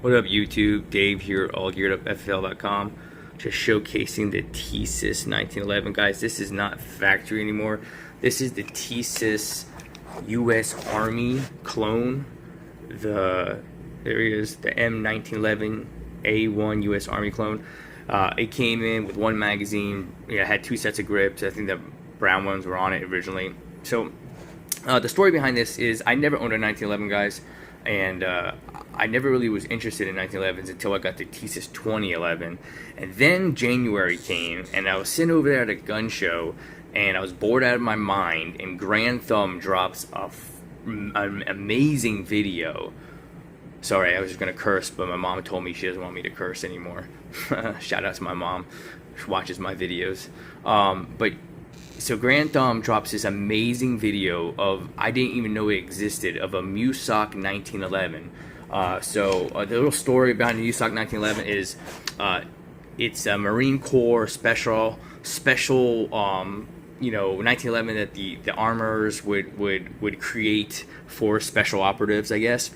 What up, YouTube? Dave here, allgearedupfl.com. Just showcasing the TISAS 1911. Guys, this is not factory anymore. This is the TISAS U.S. Army clone. There he is, the M1911 A1 U.S. Army clone. It came in with one magazine. It had two sets of grips. I think the brown ones were on it originally. So the story behind this is I never owned a 1911, guys. And I never really was interested in 1911s until I got the TISAS 2011. And then January came, and I was sitting over there at a gun show, and I was bored out of my mind, and Grand Thumb drops an amazing video. Sorry, I was just going to curse, but my mom told me she doesn't want me to curse anymore. Shout out to my mom. She watches my videos. So Grand Thumb drops this amazing video of, I didn't even know it existed, of a MUSOC 1911. The little story behind the MUSOC 1911 is it's a Marine Corps special 1911 that the armorers would create for special operatives, I guess.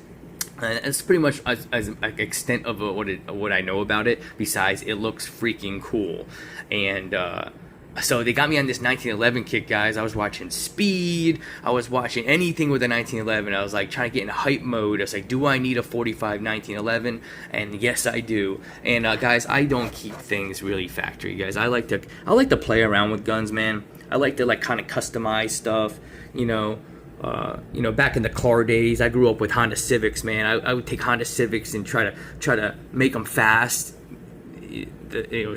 And it's pretty much as an extent of what I know about it, besides it looks freaking cool. And so they got me on this 1911 kick, guys. I was watching Speed. I was watching anything with a 1911. I was like trying to get in hype mode. I was like, do I need a 45 1911? And yes, I do. And guys, I don't keep things really factory, guys. I like to play around with guns, man. I like to kind of customize stuff, back in the car days, I grew up with Honda Civics, man. I would take Honda Civics and try to make them fast.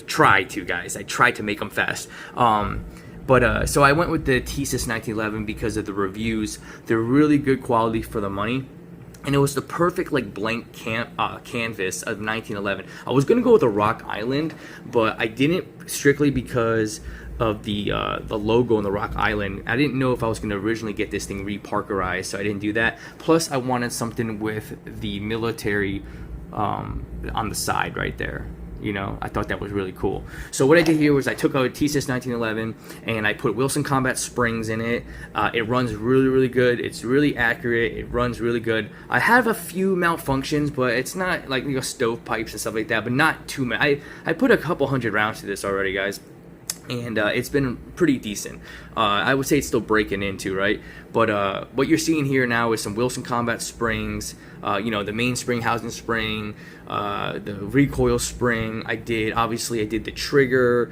Try to make them fast. So I went with the TISAS 1911 because of the reviews. They're really good quality for the money. And it was the perfect blank canvas of 1911. I was gonna go with a Rock Island, but I didn't, strictly because of the logo on the Rock Island. I didn't know if I was going to originally get this thing re-parkerized, so I didn't do that. Plus, I wanted something with the military on the side right there. I thought that was really cool. So what I did here was I took out a TISAS 1911 and I put Wilson Combat springs in it. It runs really, really good. It's really accurate. It runs really good. I have a few malfunctions, but it's not like stovepipes and stuff like that, but not too many. I put a couple hundred rounds to this already, guys. And it's been pretty decent. I would say it's still breaking into, right? But what you're seeing here now is some Wilson Combat springs, the main spring housing spring, the recoil spring. I did the trigger,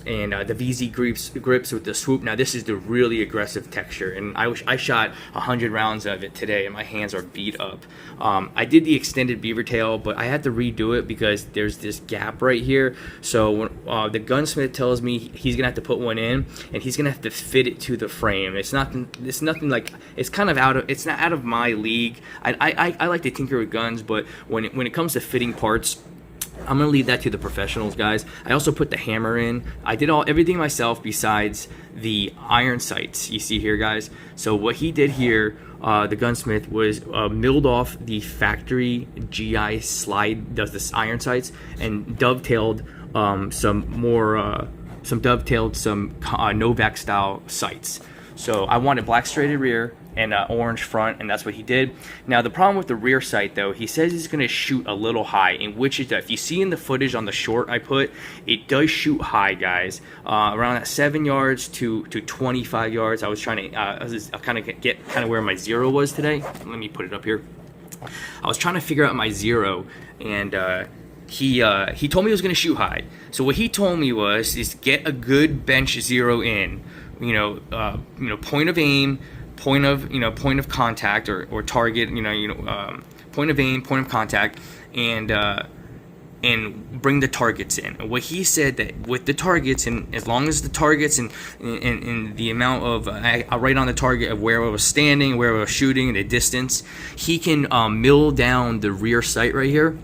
and the VZ grips with the swoop. Now this is the really aggressive texture, and I shot 100 rounds of it today, and my hands are beat up. I did the extended beaver tail, but I had to redo it because there's this gap right here. So when, the gunsmith tells me he's gonna have to put one in, and he's gonna have to fit it to the frame. It's nothing like, it's kind of it's not out of my league. I like to tinker with guns, but when it comes to fitting parts, I'm gonna leave that to the professionals, guys. I also put the hammer in. I did everything myself besides the iron sights you see here, guys. So what he did here, the gunsmith, was milled off the factory GI slide, does this iron sights, and dovetailed some Novak style sights. So I wanted black straighted rear and orange front, and that's what he did. Now the problem with the rear sight, though, he says he's going to shoot a little high, in which if you see in the footage on the short I put, it does shoot high, guys, around that 7 yards to 25 yards. I was trying to get where my zero was today. Let me put it up here. I was trying to figure out my zero, and he told me he was going to shoot high. So what he told me is get a good bench zero in, point of aim, point of contact or target, point of aim, point of contact, and bring the targets in. And what he said, that with the targets, and as long as the targets and the amount of I write on the target of where I was standing, where I was shooting, the distance, he can mill down the rear sight right here.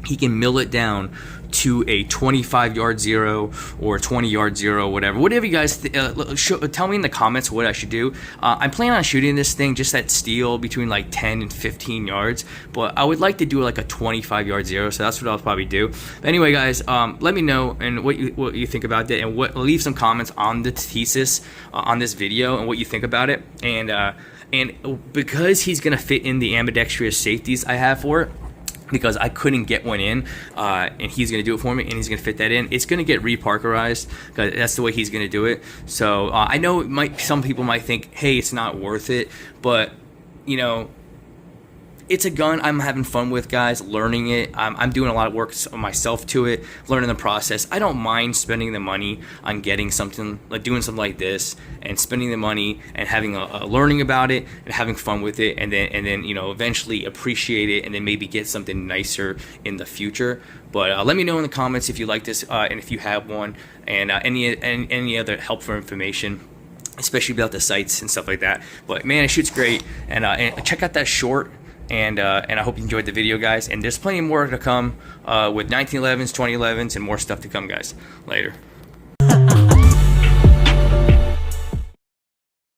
He can mill it down to a 25-yard zero or 20-yard zero, whatever you guys tell me in the comments what I should do. I'm planning on shooting this thing just at steel between 10 and 15 yards, but I would like to do a 25-yard zero, so that's what I'll probably do. But anyway, guys, let me know and what you think about it, and leave some comments on the TISAS on this video and what you think about it. And because he's gonna fit in the ambidextrous safeties I have for it, because I couldn't get one in, and he's going to do it for me, and he's going to fit that in. It's going to get reparkerized because that's the way he's going to do it. So I know some people might think, hey, it's not worth it, but you know, it's a gun I'm having fun with, guys, learning it. I'm doing a lot of work myself to it, learning the process. I don't mind spending the money on getting something, like doing something like this, and spending the money and having a learning about it and having fun with it, and then you know, eventually appreciate it, and then maybe get something nicer in the future. But let me know in the comments if you like this, and if you have one, and any other helpful information, especially about the sights and stuff like that. But man, it shoots great, and check out that short. And I hope you enjoyed the video, guys. And there's plenty more to come with 1911s, 2011s, and more stuff to come, guys. Later.